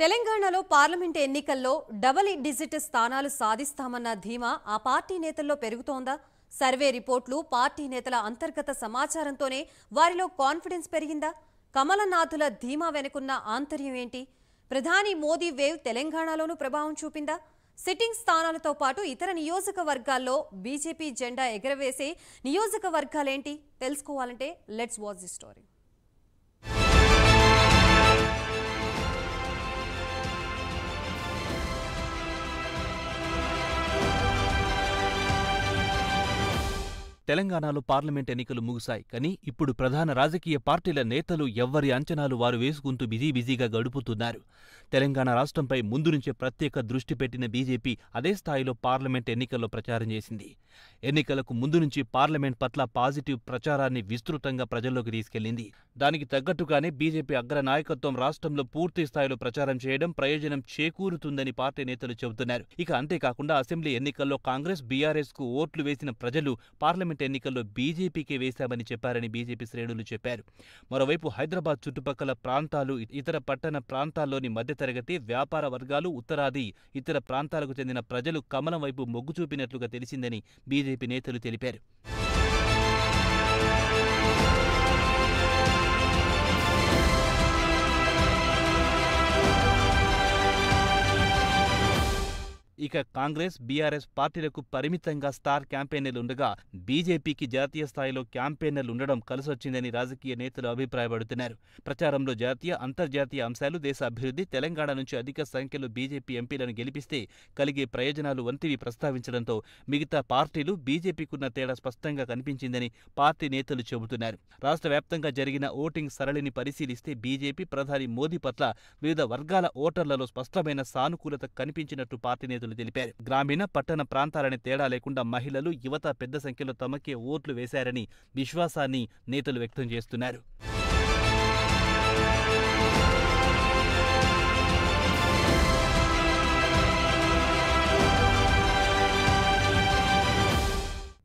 తెలంగాణలో పార్లమెంట్ ఎన్నికల్లో double digit స్థానాలు సాధిస్తామన్న ధీమా ఆ పార్టీ నేతల్లో పెరుగుతోందా? సర్వే రిపోర్టులు, పార్టీ నేతల అంతర్గత సమాచారంతోనే వారిలో కాన్ఫిడెన్స్ పెరిగిందా? కమలనాథుల ధీమా వెనుకున్న ఆంతర్యం ఏంటి? ప్రధాని మోదీ వేవ్ తెలంగాణలోనూ ప్రభావం చూపిందా? సిట్టింగ్ స్థానాలతో పాటు ఇతర నియోజకవర్గాల్లో బీజేపీ జెండా ఎగరవేసే నియోజకవర్గాలేంటి? తెలుసుకోవాలంటే లెట్స్ వాచ్ ది స్టోరీ. తెలంగాణలో పార్లమెంట్ ఎన్నికలు ముగిశాయి. కానీ ఇప్పుడు ప్రధాన రాజకీయ పార్టీల నేతలు ఎవ్వరి అంచనాలు వారు వేసుకుంటూ బిజీగా గడుపుతున్నారు. తెలంగాణ రాష్ట్రంపై ముందు నుంచే ప్రత్యేక దృష్టి పెట్టిన బీజేపీ అదే స్థాయిలో పార్లమెంట్ ఎన్నికల్లో ప్రచారం చేసింది. ఎన్నికలకు ముందు నుంచి పార్లమెంట్ పట్ల పాజిటివ్ ప్రచారాన్ని విస్తృతంగా ప్రజల్లోకి తీసుకెళ్లింది. దానికి తగ్గట్టుగానే బీజేపీ అగ్ర నాయకత్వం రాష్ట్రంలో పూర్తి స్థాయిలో ప్రచారం చేయడం ప్రయోజనం చేకూరుతుందని పార్టీ నేతలు చెబుతున్నారు. ఇక అంతేకాకుండా అసెంబ్లీ ఎన్నికల్లో కాంగ్రెస్, బీఆర్ఎస్ కు ఓట్లు వేసిన ప్రజలు పార్లమెంట్ ఎన్నికల్లో బీజేపీకే వేశామని చెప్పారని బీజేపీ శ్రేణులు చెప్పారు. మరోవైపు హైదరాబాద్ చుట్టుపక్కల ప్రాంతాలు, ఇతర పట్టణ ప్రాంతాల్లోని మధ్యతరగతి, వ్యాపార వర్గాలు, ఉత్తరాది ఇతర ప్రాంతాలకు చెందిన ప్రజలు కమలం వైపు మొగ్గు చూపినట్లుగా తెలిసిందని బీజేపీ నేతలు తెలిపారు. ఇక కాంగ్రెస్, బీఆర్ఎస్ పార్టీలకు పరిమితంగా స్టార్ క్యాంపెయినర్లుండగా బీజేపీకి జాతీయ స్థాయిలో క్యాంపెయినర్లుండడం కలిసొచ్చిందని రాజకీయ నేతలు అభిప్రాయపడుతున్నారు. ప్రచారంలో జాతీయ, అంతర్జాతీయ అంశాలు, దేశ అభివృద్ధి, తెలంగాణ నుంచి అధిక సంఖ్యలో బీజేపీ ఎంపీలను గెలిపిస్తే కలిగే ప్రయోజనాలు వంటివి ప్రస్తావించడంతో మిగతా పార్టీలు బీజేపీకున్న తేడా స్పష్టంగా కనిపించిందని పార్టీ నేతలు చెబుతున్నారు. రాష్ట్ర వ్యాప్తంగా జరిగిన ఓటింగ్ సరళిని పరిశీలిస్తే బీజేపీ ప్రధాని మోదీ పట్ల వివిధ వర్గాల ఓటర్లలో స్పష్టమైన సానుకూలత కనిపించినట్టు పార్టీ నేతలు తెలిపారు. గ్రామీణ, పట్టణ ప్రాంతాలని తేడా లేకుండా మహిళలు, యువత పెద్ద సంఖ్యలో తమకే ఓట్లు వేశారని విశ్వాసాన్ని నేతలు వ్యక్తం చేస్తున్నారు.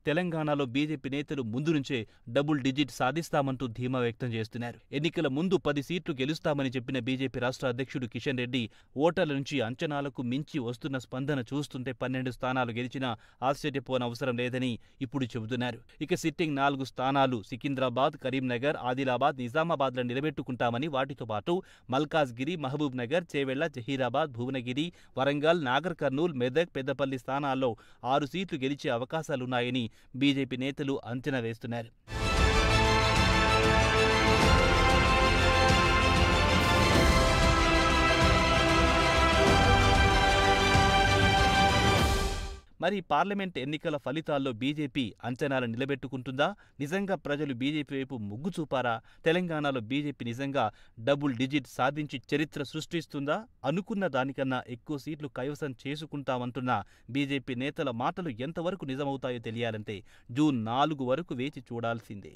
తెలంగాణలో బీజేపీ నేతలు ముందు నుంచే డబుల్ డిజిట్ సాధిస్తామంటూ ధీమా వ్యక్తం చేస్తున్నారు. ఎన్నికల ముందు 10 సీట్లు గెలుస్తామని చెప్పిన బీజేపీ రాష్ట్ర అధ్యక్షుడు కిషన్ రెడ్డి ఓటర్ల నుంచి అంచనాలకు మించి వస్తున్న స్పందన చూస్తుంటే 12 స్థానాలు గెలిచినా ఆశ్చర్యపోనవసరం లేదని ఇప్పుడు చెబుతున్నారు. ఇక సిట్టింగ్ 4 స్థానాలు సికింద్రాబాద్, కరీంనగర్, ఆదిలాబాద్, నిజామాబాద్లను నిలబెట్టుకుంటామని, వాటితో పాటు మల్కాజ్గిరి, మహబూబ్ నగర్, చేవెళ్ల, జహీరాబాద్, భువనగిరి, వరంగల్, నాగర్ కర్నూల్, మెదక్, పెద్దపల్లి స్థానాల్లో 6 సీట్లు గెలిచే అవకాశాలున్నాయని బీజేపీ నేతలు అంచనా వేస్తున్నారు. మరి పార్లమెంట్ ఎన్నికల ఫలితాల్లో బీజేపీ అంచనాలు నిలబెట్టుకుంటుందా? నిజంగా ప్రజలు బీజేపీ వైపు మొగ్గు చూపారా? తెలంగాణలో బీజేపీ నిజంగా డబుల్ డిజిట్ సాధించి చరిత్ర సృష్టిస్తుందా? అనుకున్న దానికన్నా ఎక్కువ సీట్లు కైవసం చేసుకుంటామంటున్న బీజేపీ నేతల మాటలు ఎంతవరకు నిజమవుతాయో తెలియాలంటే జూన్ 4 వరకు వేచి చూడాల్సిందే.